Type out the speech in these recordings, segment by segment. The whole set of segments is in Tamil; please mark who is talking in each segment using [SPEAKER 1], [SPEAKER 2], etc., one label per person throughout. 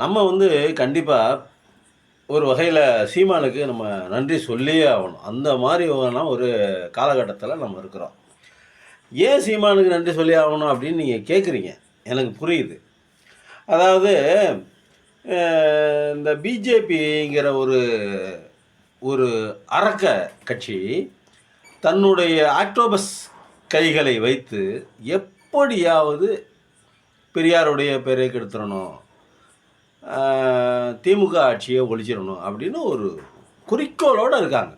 [SPEAKER 1] நம்ம வந்து கண்டிப்பாக ஒரு வகையில் சீமானுக்கு நம்ம நன்றி சொல்லியே ஆகணும். அந்த மாதிரியான ஒரு காலகட்டத்தில் நம்ம இருக்கிறோம். ஏன் சீமானுக்கு நன்றி சொல்லி ஆகணும் அப்படின்னு நீங்கள் கேட்குறீங்க. எனக்கு புரியுது. அதாவது இந்த பிஜேபிங்கிற ஒரு ஒரு அரக்க கட்சி தன்னுடைய ஆக்டோபஸ் கைகளை வைத்து எப்படியாவது பெரியாருடைய பேரை கெடுத்துடணும், திமுக ஆட்சியை ஒழிச்சிடணும் அப்படின்னு ஒரு குறிக்கோளோடு இருக்காங்க.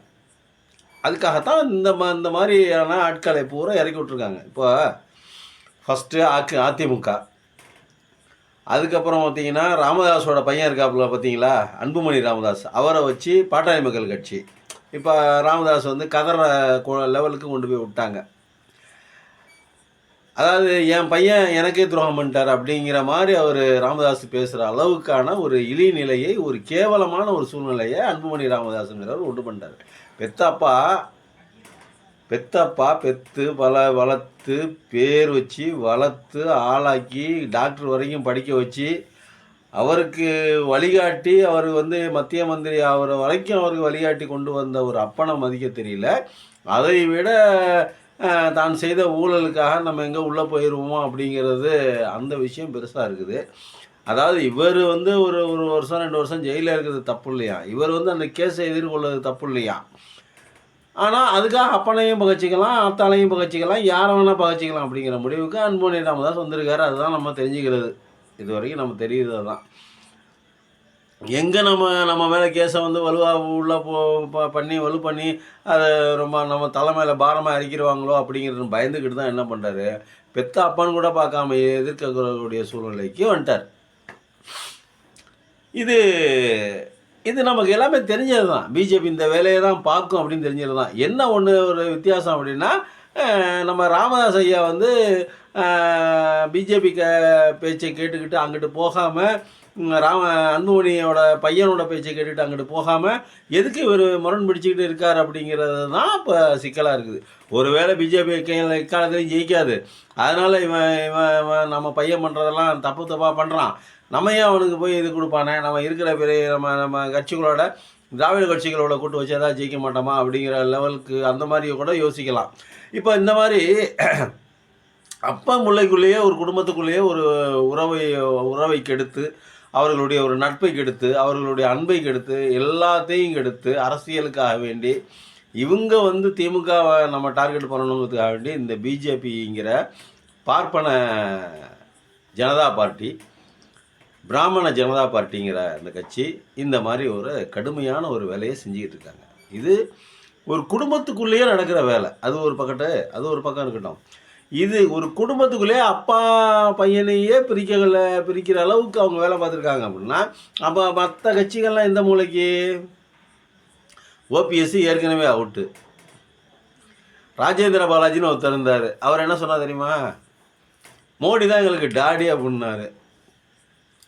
[SPEAKER 1] அதுக்காகத்தான் இந்த மாதிரியான ஆட்களை பூரா இறக்கி விட்ருக்காங்க. இப்போ ஃபஸ்ட்டு அதிமுக, அதுக்கப்புறம் பார்த்தீங்கன்னா ராமதாஸோட பையன் இருக்காப்புல பார்த்தீங்களா, அன்புமணி ராமதாஸ், அவரை வச்சு பாட்டாளி மக்கள் கட்சி. இப்போ ராமதாஸ் வந்து கதற லெவலுக்கு கொண்டு போய் விட்டாங்க. அதாவது என் பையன் எனக்கே துரோகம் பண்ணிட்டார் அப்படிங்கிற மாதிரி அவர் ராமதாஸ் பேசுகிற அளவுக்கான ஒரு இழிநிலையை, ஒரு கேவலமான ஒரு சூழ்நிலையை அன்புமணி ராமதாஸுங்கிறவர் உண்டு பண்ணிட்டார். பெத்தப்பா பெற்று வளர்த்து பேர் வச்சு வளர்த்து ஆளாக்கி டாக்டர் வரைக்கும் படிக்க வச்சு அவருக்கு வழிகாட்டி, அவர் வந்து மத்திய மந்திரி ஆகிற வரைக்கும் அவருக்கு வழிகாட்டி கொண்டு வந்த ஒரு அப்பனை மதிக்க தெரியல. அதை விட தான் செய்த ஊழலுக்காக நம்ம எங்கே உள்ளே போயிடுவோமோ அப்படிங்கிறது அந்த விஷயம் பெருசாக இருக்குது. அதாவது இவர் வந்து ஒரு 1 வருஷம் 2 வருஷம் ஜெயிலில் இருக்கிறது தப்பு இல்லையா, இவர் வந்து அந்த கேஸை எதிர்கொள்வது தப்பு இல்லையா. ஆனால் அதுக்காக அப்பனையும் பகச்சிக்கலாம், அத்தாலையும் பகச்சிக்கலாம், யாரை வேணால் பகச்சிக்கலாம் அப்படிங்கிற முடிவுக்கு அன்புமணி ராமதாஸ் வந்திருக்காரு. அதுதான் நம்ம தெரிஞ்சுக்கிறது. இது வரைக்கும் நம்ம தெரியுது. அதுதான் எங்கே நம்ம மேலே கேஸை வந்து வலுவாக உள்ளே வலு பண்ணி அதை ரொம்ப நம்ம தலை மேலே பாரமாக இறக்கிடுவாங்களோ அப்படிங்கிறது பயந்துக்கிட்டு தான் என்ன பண்ணுறாரு, பெத்த அப்பான்னு கூட பார்க்காம எதிர்க்கக்கூடிய சூழ்நிலைக்கு வந்துட்டார். இது நமக்கு எல்லாமே தெரிஞ்சது தான். பிஜேபி இந்த வேலையை தான் பார்க்கும் அப்படின்னு தெரிஞ்சது தான். என்ன ஒரு வித்தியாசம் அப்படின்னா, நம்ம ராமதாஸ் ஐயா வந்து பிஜேபி பேச்சை கேட்டுக்கிட்டு அங்கிட்டு போகாமல், அன்புமணியோட பையனோட பேச்சை கேட்டுக்கிட்டு அங்கிட்டு போகாமல் எதுக்கு இவர் முரண் பிடிச்சிக்கிட்டு இருக்கார் அப்படிங்கிறது தான் இப்போ சிக்கலாக இருக்குது. ஒருவேளை பிஜேபி எக்காலத்துலையும் ஜெயிக்காது, அதனால் இவன் நம்ம பையன் பண்ணுறதெல்லாம் தப்பாக பண்ணுறான், நம்ம ஏன் அவனுக்கு போய் இது கொடுப்பானே, நம்ம இருக்கிற பெரிய நம்ம கட்சிகளோட திராவிட கட்சிகளோட கூட்டு வச்சு ஏதாவது ஜெயிக்க மாட்டோமா அப்படிங்கிற லெவலுக்கு அந்த மாதிரி கூட யோசிக்கலாம். இப்போ இந்த மாதிரி அப்பா முல்லைக்குள்ளேயே ஒரு குடும்பத்துக்குள்ளேயே ஒரு உறவை கெடுத்து, அவர்களுடைய ஒரு நட்பை கெடுத்து, அவர்களுடைய அன்பை கெடுத்து, எல்லாத்தையும் கெடுத்து அரசியலுக்காக வேண்டி இவங்க வந்து திமுகவை நம்ம டார்கெட் பண்ணணுங்கிறதுக்காக வேண்டி இந்த பிஜேபிங்கிற பார்ப்பன ஜனதா பார்ட்டி, பிராமண ஜனதா பார்ட்டிங்கிற அந்த கட்சி இந்த மாதிரி ஒரு கடுமையான ஒரு வேலையை செஞ்சுக்கிட்டு இருக்காங்க. இது ஒரு குடும்பத்துக்குள்ளேயே நடக்கிற வேலை. அது ஒரு பக்கம் இருக்கட்டும். இது ஒரு குடும்பத்துக்குள்ளேயே அப்பா பையனையே பிரிக்கிற அளவுக்கு அவங்க வேலை பார்த்துருக்காங்க அப்படின்னா, அப்போ மற்ற கட்சிகள்லாம் எந்த மூலைக்கு? ஓபிஎஸ்சி ஏற்கனவே அவுட்டு. ராஜேந்திர பாலாஜின்னு ஒருத்தர் இருந்தார். அவர் என்ன சொன்னார் தெரியுமா, மோடி தான் எங்களுக்கு டாடி அப்படின்னாரு.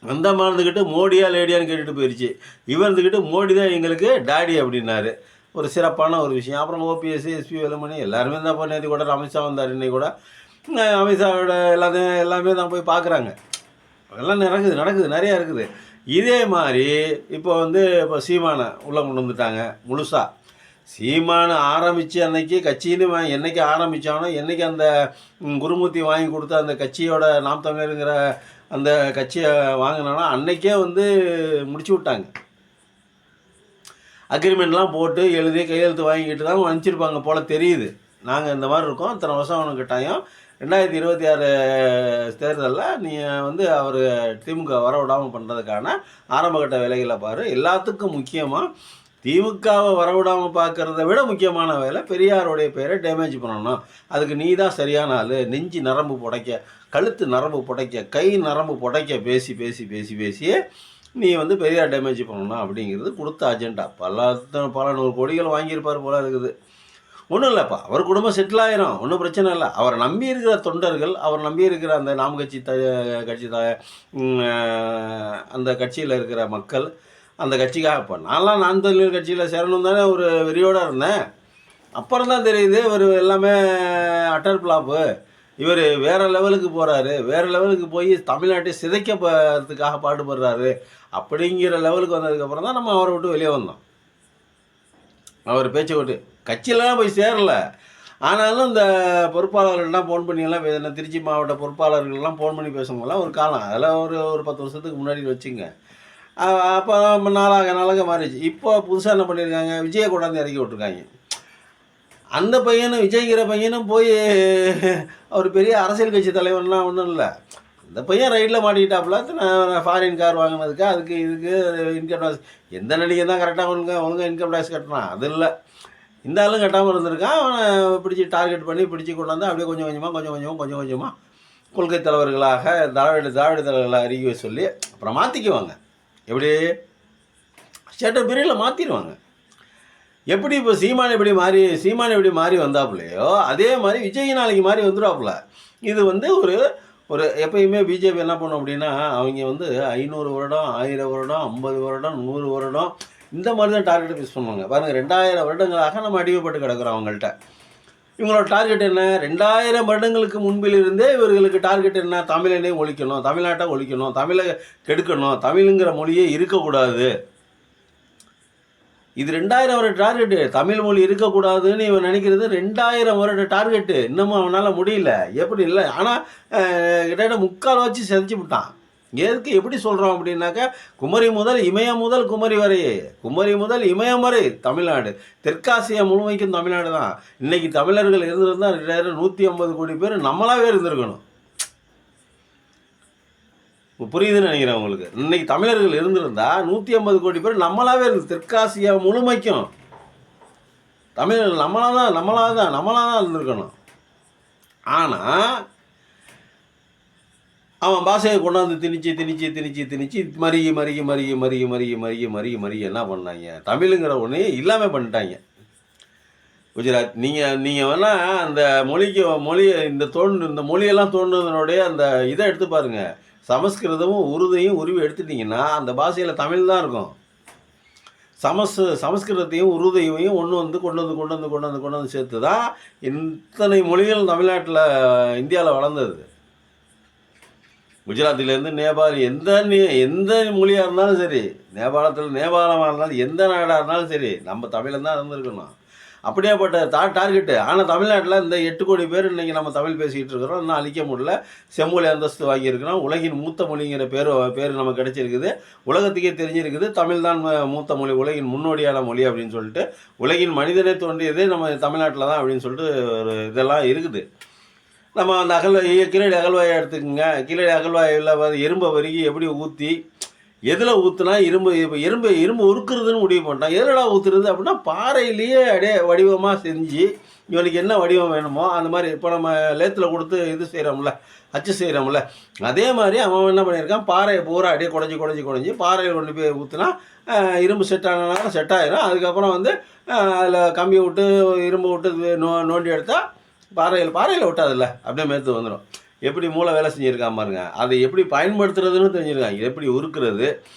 [SPEAKER 1] அந்த மாதிரி இருந்துக்கிட்டு மோடியா லேடியான்னு கேட்டுட்டு போயிடுச்சு. இவர் இருந்துக்கிட்டு மோடி தான் எங்களுக்கு டாடி அப்படின்னாரு. ஒரு சிறப்பான ஒரு விஷயம். அப்புறம் ஓபிஎஸ்சி, எஸ்பி வேலுமணி எல்லாருமே தான் போய் நேற்று கூட அமித்ஷா வந்தார். இன்னைக்கு கூட அமித்ஷாவோட எல்லாமே தான் போய் பார்க்குறாங்க. எல்லாம் நடக்குது நிறையா இருக்குது. இதே மாதிரி இப்போ சீமானை உள்ளே கொண்டு வந்துட்டாங்க முழுசாக. சீமானு ஆரம்பித்து அன்னைக்கு கட்சின்னு என்றைக்கு ஆரம்பித்தானோ, என்றைக்கு அந்த குருமூர்த்தி வாங்கி கொடுத்த அந்த கட்சியோட நாம் தமிழருங்கிற அந்த கட்சியை வாங்கினானா அன்னைக்கே முடிச்சு விட்டாங்க. அக்ரிமெண்ட்லாம் போட்டு எழுதி கையெழுத்து வாங்கிக்கிட்டு தான் அனுப்பிச்சிருப்பாங்க போல் தெரியுது. நாங்கள் இந்த மாதிரி இருக்கோம், இத்தனை வருஷம் அவனுக்கு கட்டாயம் 2026 தேர்தலில் நீ அவர் திமுக வர விடாமல் பண்ணுறதுக்கான ஆரம்பகட்ட வேலைகளை பாரு. எல்லாத்துக்கும் முக்கியமாக திமுகவை வரவிடாமல் பார்க்குறத விட முக்கியமான வேலை பெரியாருடைய பேரை டேமேஜ் பண்ணணும். அதுக்கு நீ தான் சரியான ஆள். நெஞ்சு நரம்பு புடைக்க, கழுத்து நரம்பு புடைக்க, கை நரம்பு புடைக்க பேசியே நீ பெரியார் டேமேஜ் பண்ணணும் அப்படிங்கிறது கொடுத்த அஜெண்டா. பல 100 கோடிகள் வாங்கியிருப்பார் போல இருக்குது. ஒன்றும் இல்லைப்பா, அவர் குடும்பம் செட்டில் ஆயிரும், ஒன்றும் பிரச்சனை இல்லை. அவரை நம்பி இருக்கிற தொண்டர்கள், அவர் நம்பி இருக்கிற அந்த நாம் கட்சி அந்த கட்சியில் இருக்கிற மக்கள், அந்த கட்சிக்காக இப்போ நான் தமிழர் கட்சியில் சேரணும் தானே ஒரு வெறியோடு இருந்தேன். அப்புறம் தான் தெரியுது ஒரு எல்லாமே அட்டர் பிளாப்பு. இவர் வேறு லெவலுக்கு போகிறாரு, வேறு லெவலுக்கு போய் தமிழ்நாட்டை சிதைக்க போகிறதுக்காக பாடுபடுறாரு அப்படிங்கிற லெவலுக்கு வந்ததுக்கப்புறம் தான் நம்ம அவரை விட்டு வெளியே வந்தோம். அவர் பேச்சை விட்டு கட்சியிலலாம் போய் சேரல. ஆனாலும் இந்த பொறுப்பாளர்கள்லாம் ஃபோன் பண்ணியெல்லாம் என்ன திருச்சி மாவட்ட பொறுப்பாளர்கள்லாம் ஃபோன் பண்ணி பேசும்போதெல்லாம் ஒரு காலம் அதெல்லாம் ஒரு 10 வருஷத்துக்கு முன்னாடி வச்சுங்க. அப்போ நாளாக மாறிடுச்சு. இப்போ புதுசாக என்ன பண்ணியிருக்காங்க, விஜயை கொண்டாந்து இறக்கி விட்ருக்காங்க. அந்த பையனும் விஜய்ங்கிற பையனும் போய் அவர் பெரிய அரசியல் கட்சி தலைவர்லாம் ஒன்றும் இல்லை. அந்த பையன் ரைட்டில் மாட்டிக்கிட்டாப்புல ஃபாரின் கார் வாங்கினதுக்கு அதுக்கு இதுக்கு இன்கம் டேக்ஸ் எந்த நடிகை தான் கரெக்டாக ஒழுங்காக இன்கம் டேக்ஸ் கட்டினான், அது இல்லை. இந்த ஆளும் கட்டாமல் இருந்திருக்கான். அவனை பிடிச்சி டார்கெட் பண்ணி பிடிச்சி கொண்டாந்து அப்படியே கொஞ்சம் கொஞ்சமாக கொள்கை தலைவர்களாக திராவிட தலைவர்களை அறிக்கை சொல்லி அப்புறம் மாற்றிக்குவாங்க. எப்படி ஸ்டேட்டர் பீரியடில் மாற்றிடுவாங்க. எப்படி இப்போ சீமான் எப்படி மாறி வந்தாப்புலையோ அதே மாதிரி விஜய் நாளைக்கு மாறி வந்துடுவாப்புல. இது ஒரு எப்பயுமே பிஜேபி என்ன பண்ணும் அப்படின்னா, அவங்க 500 வருடம் 1000 வருடம் 50 வருடம் 100 வருடம் இந்த மாதிரி தான் டார்கெட்டை ஃபிக்ஸ் பண்ணுவாங்க. பாருங்கள், 2000 வருடங்களாக நம்ம அடிமைப்பட்டு கிடக்கிறோம் அவங்கள்ட்ட. இவங்களோட டார்கெட் என்ன, 2000 வருடங்களுக்கு முன்பிலிருந்தே இவர்களுக்கு டார்கெட் என்ன, தமிழனே ஒழிக்கணும், தமிழ்நாட்டை ஒழிக்கணும், தமிழை கெடுக்கணும், தமிழுங்கிற மொழியே இருக்கக்கூடாது. இது 2000 வருட டார்கெட்டு. தமிழ் மொழி இருக்கக்கூடாதுன்னு இவன் நினைக்கிறது 2000 வருட டார்கெட்டு. இன்னமும் அவனால் முடியல. எப்படி இல்லை, ஆனால் கிட்ட முக்கால் வச்சு செதைச்சி விட்டான். எதுக்கு எப்படி சொல்கிறோம் அப்படின்னாக்கா, குமரி முதல் இமயம் முதல் குமரி வரை, குமரி முதல் இமயம் வரை தமிழ்நாடு, தெற்காசியா முழுமைக்கும் தமிழ்நாடு தான். இன்றைக்கி தமிழர்கள் இருந்திருந்தால் 150 கோடி பேர் நம்மளாவே இருந்திருக்கணும். புரியுதுன்னு நினைக்கிறேன் உங்களுக்கு. இன்றைக்கி தமிழர்கள் இருந்திருந்தால் 150 கோடி பேர் நம்மளாவே இருந்து தெற்காசியா முழுமைக்கும் தமிழர்கள் நம்மளாக தான் இருந்திருக்கணும். ஆனால் அவன் பாஷையை கொண்டாந்து திணிச்சு மறிய என்ன பண்ணாங்க, தமிழுங்கிற ஒன்றே இல்லாமல் பண்ணிட்டாங்க. குஜராத் நீங்கள் வேணால் அந்த இந்த மொழியெல்லாம் தோன்றுவதனுடைய அந்த இதை எடுத்து பாருங்கள். சமஸ்கிருதமும் உருதையும் உருவி எடுத்துட்டிங்கன்னா அந்த பாஷையில் தமிழ் தான் இருக்கும். சமஸ்கிருதத்தையும் உருதையும் கொண்டு வந்து சேர்த்து தான் இத்தனை மொழிகள் தமிழ்நாட்டில் இந்தியாவில் வளர்ந்தது. குஜராத்திலேருந்து நேபாளி எந்த மொழியாக இருந்தாலும் சரி, நேபாளமாக இருந்தாலும் எந்த நாடாக இருந்தாலும் சரி, நம்ம தமிழன் தான் இருந்திருக்கணும். அப்படியேப்பட்ட டார்கெட்டு. ஆனால் தமிழ்நாட்டில் இந்த 8 கோடி பேர் இன்றைக்கி நம்ம தமிழ் பேசிக்கிட்டு இருக்கிறோம். இன்னும் அழிக்க முடியல. செம்மொழி அந்தஸ்து வாங்கியிருக்கிறோம். உலகின் மூத்த மொழிங்கிற பேர் நமக்கு கிடச்சிருக்குது. உலகத்துக்கே தெரிஞ்சிருக்குது தமிழ் தான் மூத்த மொழி, உலகின் முன்னோடியான மொழி அப்படின்னு சொல்லிட்டு. உலகின் மனிதனே தோன்றியதே நம்ம தமிழ்நாட்டில் தான் அப்படின்னு சொல்லிட்டு ஒரு இதெல்லாம் இருக்குது. நம்ம அந்த கீழடி அகழ்வாயை எடுத்துக்கோங்க. கீழடி அகழ்வாயில் எறும்பை வரிகி எப்படி ஊற்றி எதில் ஊற்றுனா இரும்பு உருக்குறதுன்னு முடிவு பண்ணிட்டான். எதிலடா ஊற்றுறது அப்படின்னா பாறையிலேயே அப்படியே வடிவமாக செஞ்சு இவனுக்கு என்ன வடிவம் வேணுமோ அந்த மாதிரி. இப்போ நம்ம லேத்தில் கொடுத்து இது செய்கிறோம்ல, அச்சு செய்கிறோம்ல, அதே மாதிரி அவன் என்ன பண்ணியிருக்கான், பாறையை பூரா அப்படியே குடஞ்சி பாறையில் கொண்டு போய் ஊற்றுனா இரும்பு செட் ஆனாலும் செட் ஆகிடும். அதுக்கப்புறம் அதில் கம்பியை விட்டு இரும்பு விட்டு நோண்டி எடுத்தால் பாறையில் விட்டாதில்ல, அப்படியே மேற்று வந்துடும். எப்படி மூளை வேலை செஞ்சுருக்கான் பாருங்க. அதை எப்படி பயன்படுத்துறதுன்னு தெரிஞ்சிருக்காங்க. எப்படி உருக்குறது,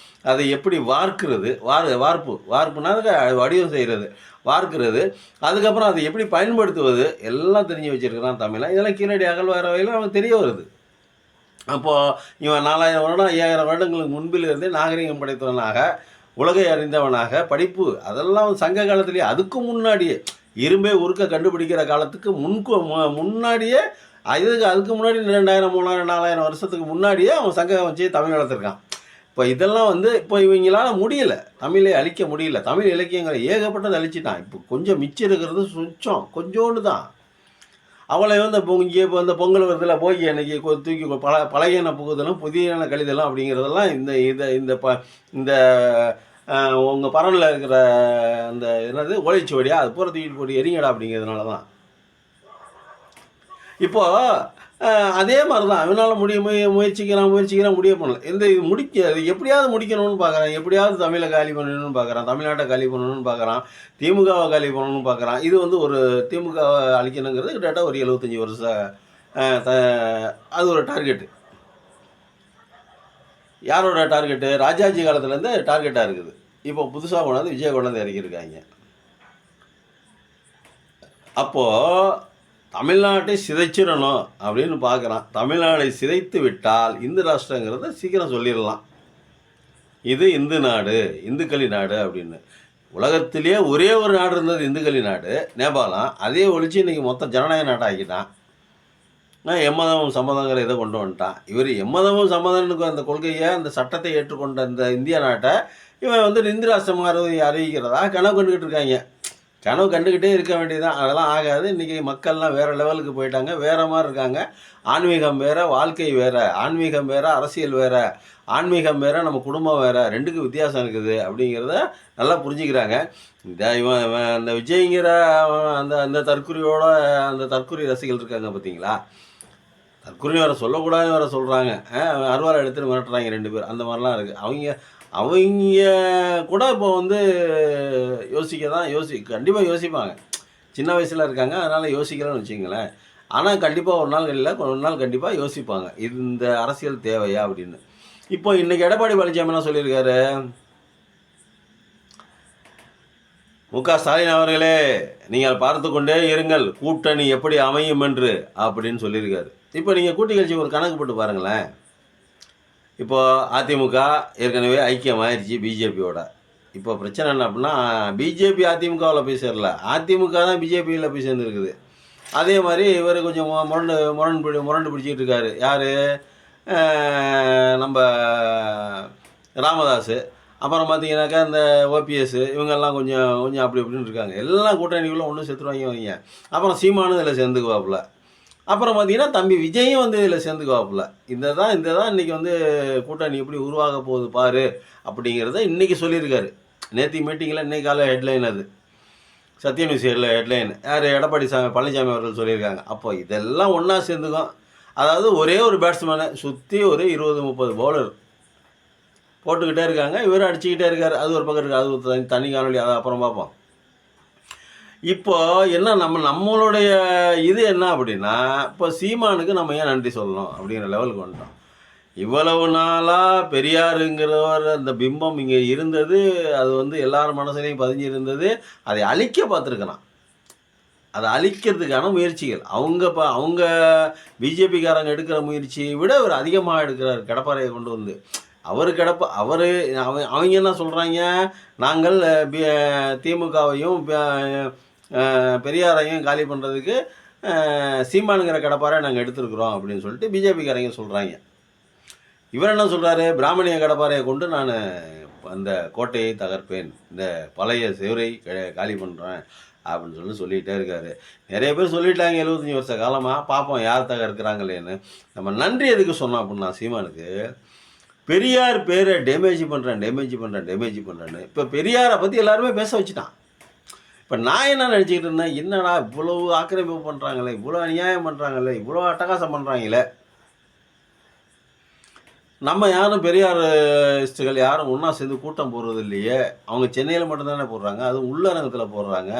[SPEAKER 1] அதை எப்படி வார்க்கிறது, வார்ப்புனா வடிவம் செய்கிறது, வார்க்கிறது, அதுக்கப்புறம் அதை எப்படி பயன்படுத்துவது எல்லாம் தெரிஞ்சு வச்சுருக்கிறான் தமிழன். இதெல்லாம் கீழடி அகழ்வாய்வில் நமக்கு தெரிய வருது. அப்போது இவன் 4000 வருடம் 5000 வருடங்களுக்கு முன்பிலிருந்தே நாகரிகம் படைத்தவனாக, உலகை அறிந்தவனாக, படிப்பு அதெல்லாம் சங்க காலத்திலேயே, அதுக்கு முன்னாடியே இரும்பே உருக்க கண்டுபிடிக்கிற காலத்துக்கு முன்னாடியே அதுக்கு முன்னாடி 2000 3000 4000 வருஷத்துக்கு முன்னாடியே அவன் சங்கம் வச்சு தமிழ் வளர்த்துருக்கான். இப்போ இதெல்லாம் இப்போ இவங்களால் முடியலை, தமிழை அழிக்க முடியல. தமிழ் இலக்கியங்களை ஏகப்பட்டது அழிச்சிட்டான். இப்போ கொஞ்சம் மிச்சம் இருக்கிறது கொஞ்சோண்டு தான். அவளை இங்கே இப்போ இந்த பொங்கல் வருதுல போய் அன்றைக்கி தூக்கி பழையன புகுதலும் புதியன கழிதலும் அப்படிங்கிறதெல்லாம் இந்த உங்கள் பரனில் இருக்கிற அந்த ஓலைச்சுவடியா அது பூரா தூக்கிட்டு போட்டு எரிங்கடா அப்படிங்கிறதுனால தான். இப்போது அதே மாதிரி தான் இவனால் முயற்சிக்கிறான் முடிய பண்ணல. இது எப்படியாவது முடிக்கணும்னு பார்க்குறான், எப்படியாவது தமிழை காலி பண்ணணும்னு பார்க்குறான், தமிழ்நாட்டை காலி பண்ணணும்னு பார்க்குறான், திமுகவை காலி பண்ணணும்னு பார்க்குறான். இது ஒரு திமுகவை அழிக்கணுங்கிறது கிட்டத்தட்ட ஒரு 75 வருஷம் அது ஒரு டார்கெட்டு. யாரோட டார்கெட்டு? ராஜாஜி காலத்துலேருந்து டார்கெட்டாக இருக்குது. இப்போ புதுசாக விஜய் கொண்டாந்து இறக்கியிருக்காங்க. அப்போது தமிழ்நாட்டை சிதைச்சிடணும் அப்படின்னு பார்க்குறான். தமிழ்நாடை சிதைத்து விட்டால் இந்து ராஷ்டிரங்கிறத சீக்கிரம் சொல்லிடலாம். இது இந்து நாடு, இந்துக்களின் நாடு அப்படின்னு. உலகத்திலேயே ஒரே ஒரு நாடு இருந்தது இந்துக்களின் நாடு, நேபாளம். அதே ஒழிச்சு இன்றைக்கி மொத்தம் ஜனநாயக நாட்டை ஆக்கிட்டான். எம்மதமும் சம்மதங்கிற இதை கொண்டு வந்துட்டான். இவர் எம்மதமும் சம்மதனுக்கு அந்த கொள்கையை, அந்த சட்டத்தை ஏற்றுக்கொண்ட இந்த இந்திய நாட்டை இவன் வந்து இந்து ராஷ்டிரமாக அறிவிக்கிறதா கனவு கண்டுக்கிட்டு இருக்காங்க. கனவு கண்டுக்கிட்டே இருக்க வேண்டியதுதான். அதெல்லாம் ஆகாது. இன்றைக்கி மக்கள்லாம் வேறு லெவலுக்கு போயிட்டாங்க, வேறு மாதிரி இருக்காங்க. ஆன்மீகம் வேறு, வாழ்க்கை வேறு. ஆன்மீகம் வேறு, அரசியல் வேறு. ஆன்மீகம் வேறு, நம்ம குடும்பம் வேறு. ரெண்டுக்கும் வித்தியாசம் இருக்குது அப்படிங்கிறத நல்லா புரிஞ்சுக்கிறாங்க. இவன் அந்த விஜய்ங்கிற அந்த அந்த தற்குறியோட அந்த தற்குறி ரசிகர்கள் இருக்காங்க பார்த்தீங்களா? தற்குறி வேறு சொல்லக்கூடாதுன்னு வேறு சொல்கிறாங்க. அருவாரை எடுத்துகிட்டு மிரட்டுறாங்க 2 பேர். அந்த மாதிரிலாம் இருக்குது. அவங்க கூட இப்போ வந்து கண்டிப்பாக யோசிப்பாங்க. சின்ன வயசில் இருக்காங்க, அதனால் யோசிக்கலன்னு வச்சுங்களேன். ஆனால் கண்டிப்பாக ஒரு நாள் இல்லை, ஒரு நாள் கண்டிப்பாக யோசிப்பாங்க, இது இந்த அரசியல் தேவையா அப்படின்னு. இப்போ இன்றைக்கி எடப்பாடி பழனிசாமி என்ன சொல்லியிருக்காரு? முக ஸ்டாலின் அவர்களே, நீங்கள் பார்த்து கொண்டே இருங்கள் கூட்டணி எப்படி அமையும் என்று அப்படின்னு சொல்லியிருக்காரு. இப்போ நீங்கள் கூட்டணி கட்சி ஒரு கணக்கு போட்டு பாருங்களேன். இப்போது அதிமுக ஏற்கனவே ஐக்கியமாகிடுச்சு பிஜேபியோட. இப்போ பிரச்சனை என்ன அப்படின்னா, பிஜேபி அதிமுகவில் போய் சேரல, அதிமுக தான் பிஜேபியில் போய் சேர்ந்துருக்குது. அதே மாதிரி இவர் கொஞ்சம் முரண்டு பிடிச்சிக்கிட்டு இருக்காரு. யார்? நம்ம ராமதாஸ். அப்புறம் பார்த்தீங்கன்னாக்கா இந்த ஓபிஎஸ், இவங்கெல்லாம் கொஞ்சம் அப்படி இப்படின்னு இருக்காங்க. எல்லாம் கூட்டணிக்குள்ளே ஒன்றும் செத்துருவாங்க. அப்புறம் சீமானும் இதில் சேர்ந்துக்குவாப்புல. அப்புறம் பார்த்தீங்கன்னா தம்பி விஜயும் வந்து இதில் சேர்ந்துக்குவாப்புல. இந்த தான் இன்றைக்கி வந்து கூட்டணி எப்படி உருவாக போகுது பாரு அப்படிங்கிறத இன்றைக்கி சொல்லியிருக்காரு. நேற்று மீட்டிங்கில் இன்றைக்கி காலை ஹெட்லைன் அது. சத்ய நியூஸ் ஹெட்லைன் யார்? எடப்பாடி பழனிசாமி அவர்கள் சொல்லியிருக்காங்க. அப்போ இதெல்லாம் ஒன்றா சேர்ந்துக்கும். அதாவது ஒரே ஒரு பேட்ஸ்மேனை சுற்றி ஒரு 20-30 பவுலர் போட்டுக்கிட்டே இருக்காங்க. இவரும் அடிச்சுக்கிட்டே இருக்கார். அது ஒரு பக்கம் இருக்குது. அது ஒரு தனி காணொலி, அதை அப்புறம் பார்ப்போம். இப்போ என்ன நம்மளுடைய இது என்ன அப்படின்னா, இப்போ சீமானுக்கு நம்ம ஏன் நன்றி சொல்லணும் அப்படிங்கிற லெவலுக்கு வந்துட்டோம். இவ்வளவு நாளாக பெரியாருங்கிறவர் அந்த பிம்பம் இங்கே இருந்தது, அது வந்து எல்லார் மனசுலையும் பதிஞ்சு இருந்தது. அதை அழிக்க பார்த்துருக்கலாம். அதை அழிக்கிறதுக்கான முயற்சிகள் அவங்க பிஜேபிக்காரங்க எடுக்கிற முயற்சியை விட அவர் அதிகமாக எடுக்கிறார். கடப்பாறையை கொண்டு வந்து அவங்க என்ன சொல்கிறாங்க? நாங்கள் திமுகவையும் பெரியாரையும் காலி பண்ணுறதுக்கு சீமானுங்கிற கடப்பாறை நாங்கள் எடுத்துருக்குறோம் அப்படின்னு சொல்லிட்டு பிஜேபிக்காரங்க சொல்கிறாங்க. இவர் என்ன சொல்கிறாரு? பிராமணிய கடப்பாறையை கொண்டு நான் அந்த கோட்டையை தகர்ப்பேன், இந்த பழைய சிவரை காலி பண்ணுறேன் அப்படின்னு சொல்லிகிட்டே இருக்காரு. நிறைய பேர் சொல்லிட்டாங்க 75 வருஷ காலமாக. பார்ப்போம் யார் தகர்க்கிறாங்களேன்னு. நம்ம நன்றி எதுக்கு சொன்னோம் அப்படின்னா, சீமானுக்கு பெரியார் பேரை டேமேஜ் பண்ணுறேன்னு இப்போ பெரியாரை பற்றி எல்லாருமே பேச வச்சுட்டான். இப்போ நான் என்ன நினச்சிக்கிட்டு இருந்தேன், என்னடா இவ்வளவு ஆக்கிரமிப்பு பண்ணுறாங்களே, இவ்வளோ அநியாயம் பண்ணுறாங்களே, இவ்வளோ அட்டகாசம் பண்ணுறாங்களே, நம்ம யாரும் பெரியாரிஸ்டுகள் யாரும் ஒன்றா சேர்ந்து கூட்டம் போடுறது இல்லையே. அவங்க சென்னையில் மட்டும்தானே போடுறாங்க, அதுவும் உள்ளரங்கத்தில் போடுறாங்க,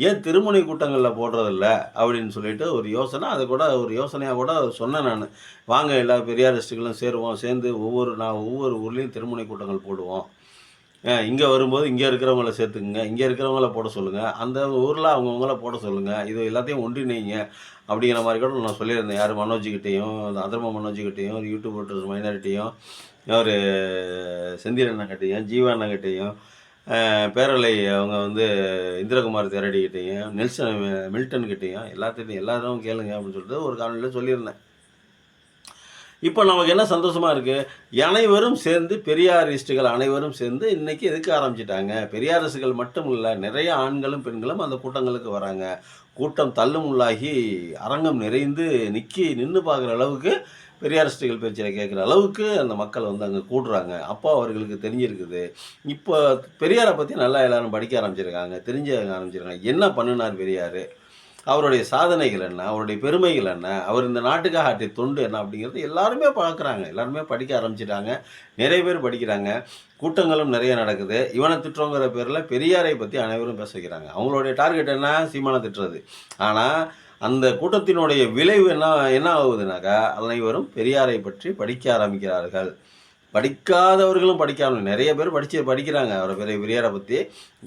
[SPEAKER 1] ஏன் திருமுனை கூட்டங்களில் போடுறதில்ல அப்படின்னு சொல்லிட்டு ஒரு யோசனை. அதை கூட ஒரு யோசனையாக கூட சொன்னேன் நான். வாங்க எல்லா பெரியாரிஸ்டுகளும் சேருவோம், சேர்ந்து ஒவ்வொரு ஊர்லேயும் திருமுனை கூட்டங்கள் போடுவோம். இங்கே வரும்போது இங்கே இருக்கிறவங்கள சேர்த்துக்குங்க, இங்கே இருக்கிறவங்கள போட சொல்லுங்கள், அந்த ஊரில் அவங்கவுங்கள போட சொல்லுங்கள், இது எல்லாத்தையும் ஒன்றிணைங்க அப்படிங்கிற மாதிரி கூட நான் சொல்லியிருந்தேன். யார் மனோஜிக்கிட்டேயும், அதர்ம மனோஜிக்கிட்டேயும், ஒரு யூடியூபர்ஸ் மைனாரிட்டியும், ஒரு செந்தில் அண்ணங்கிட்டையும், ஜீவா அண்ணங்கிட்டையும், பேரலை அவங்க வந்து இந்திரகுமார் தேரடிக்கிட்டையும், மில்டன்கிட்டையும் எல்லாரும் கேளுங்க அப்படின்னு சொல்லிட்டு ஒரு காணொலியில் சொல்லியிருந்தேன். இப்போ நமக்கு என்ன சந்தோஷமாக இருக்குது, அனைவரும் சேர்ந்து பெரியாரிஸ்டுகள் அனைவரும் சேர்ந்து இன்றைக்கி எதுக்க ஆரம்பிச்சிட்டாங்க. பெரியாரிஸ்டுகள் மட்டும் இல்லை, நிறைய ஆண்களும் பெண்களும் அந்த கூட்டங்களுக்கு வராங்க. கூட்டம் தள்ளுமுள்ளாகி அரங்கம் நிறைந்து நின்று பார்க்குற அளவுக்கு பெரியாரிஸ்டுகள் பேச்சில் கேட்குற அளவுக்கு அந்த மக்கள் வந்து அங்கே கூடுறாங்க. அப்போ அவர்களுக்கு தெரிஞ்சிருக்குது. இப்போ பெரியாரை பற்றி நல்லா எல்லோரும் படிக்க ஆரம்பிச்சிருக்காங்க, தெரிஞ்ச ஆரம்பிச்சிருக்காங்க. என்ன பண்ணினார் பெரியார், அவருடைய சாதனைகள் என்ன, அவருடைய பெருமைகள் என்ன, அவர் இந்த நாட்டுக்காக ஆற்றிய தொண்டு என்ன அப்படிங்கிறது எல்லாருமே பார்க்குறாங்க, எல்லாருமே படிக்க ஆரம்பிச்சிட்டாங்க. நிறைய பேர் படிக்கிறாங்க, கூட்டங்களும் நிறைய நடக்குது. இவனை திட்டுறோங்கிற பேரில் பெரியாரை பற்றி அனைவரும் பேச வைக்கிறாங்க. அவங்களுடைய டார்கெட் என்ன, சீமானை திட்டுறது. ஆனால் அந்த கூட்டத்தினுடைய விளைவு என்ன ஆகுதுனாக்கா, அனைவரும் பெரியாரை பற்றி படிக்க ஆரம்பிக்கிறார்கள். படிக்காதவர்களும் படிக்காமல் நிறைய பேர் படிக்கிறாங்க அவரை பெரியாரை பற்றி.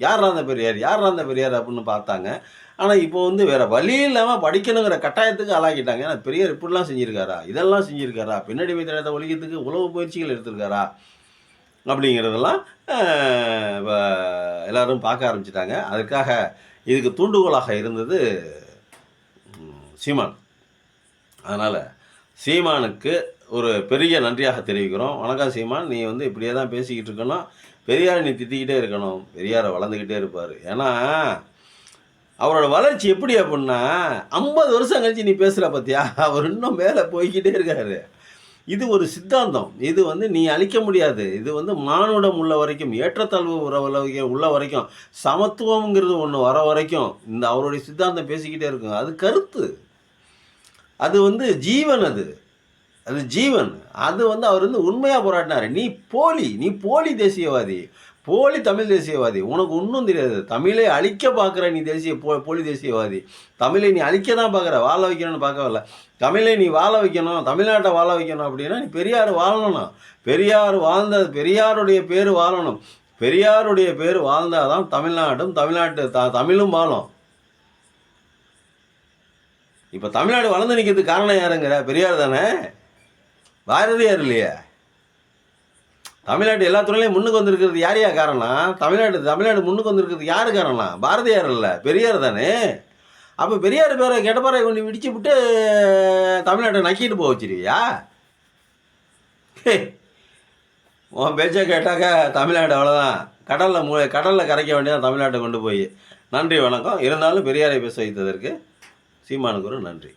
[SPEAKER 1] யாரா அந்த பெரியார், யாரா அந்த பெரியார் அப்படின்னு பார்த்தாங்க. ஆனால் இப்போ வந்து வேறு வழி இல்லாமல் படிக்கணுங்கிற கட்டாயத்துக்கு ஆளாக்கிட்டாங்க. ஏன்னா பெரியார் இப்படிலாம் செஞ்சுருக்காரா, இதெல்லாம் செஞ்சுருக்காரா, பின்னடிமை தனத்தை ஒழிக்கிறதுக்கு உளவு முயற்சிகள் எடுத்திருக்காரா அப்படிங்கிறதெல்லாம் எல்லோரும் பார்க்க ஆரம்பிச்சிட்டாங்க. அதுக்காக இதுக்கு தூண்டுகோலாக இருந்தது சீமான். அதனால் சீமானுக்கு ஒரு பெரிய நன்றியாக தெரிவிக்கிறோம். வணக்கம் சீமான், நீ வந்து இப்படியே தான் பேசிக்கிட்டு இருக்கணும், பெரியாரை நீ திட்டிக்கிட்டே இருக்கணும், பெரியாரை வளர்ந்துக்கிட்டே இருப்பார். ஏன்னா அவரோட வளர்ச்சி எப்படி அப்படின்னா 50 வருஷம் கழிச்சு நீ பேசுகிற பார்த்தியா, அவர் இன்னும் மேலே போய்கிட்டே இருக்காரு. இது ஒரு சித்தாந்தம். இது வந்து நீ அழிக்க முடியாது. இது வந்து மானுடம் உள்ள வரைக்கும், ஏற்றத்தாழ்வு உள்ள வரைக்கும், சமத்துவங்கிறது ஒன்று வர வரைக்கும் இந்த அவருடைய சித்தாந்தம் பேசிக்கிட்டே இருக்கும். அது கருத்து, அது வந்து ஜீவன், அது ஜீவன். அது வந்து அவர் வந்து உண்மையாக போராட்டினார். நீ போலி தேசியவாதி, போலி தமிழ் தேசியவாதி, உனக்கு ஒன்றும் தெரியாது. தமிழை அழிக்க பார்க்குற நீ போலி தேசியவாதி. தமிழை நீ அழிக்க தான் பார்க்குற, வாழ வைக்கணும்னு பார்க்கவில்ல. தமிழை நீ வாழ வைக்கணும், தமிழ்நாட்டை வாழ வைக்கணும் அப்படின்னா நீ பெரியார் வாழணும். பெரியாருடைய பேர் வாழணும். பெரியாருடைய பேர் வாழ்ந்தால் தான் தமிழ்நாடும் தமிழும் வாழும். இப்போ தமிழ்நாடு வளர்ந்து நிற்கிறதுக்கு காரணம் யாருங்கிற? பெரியார் தானே, பாரதியார் இல்லையா? தமிழ்நாடு எல்லா துறையிலையும் முன்னுக்கு வந்திருக்கிறது யாரையா காரணம்? தமிழ்நாடு முன்னுக்கு வந்திருக்கிறது யாரு காரணம்? பாரதியார் இல்லை, பெரியார் தானே. அப்போ பெரியார் பேரை கெட்டப்பாறை கொண்டு விடிச்சு விட்டு தமிழ்நாட்டை நக்கிட்டு போக வச்சிருவியா? உன் பேச்சை கேட்டாக்க தமிழ்நாடு அவ்வளோதான், கடலில் கரைக்க வேண்டியதான் தமிழ்நாட்டை கொண்டு போய். நன்றி, வணக்கம். இருந்தாலும் பெரியாரை பேச வைத்ததற்கு சீமானுக்கு ஒரு நன்றி.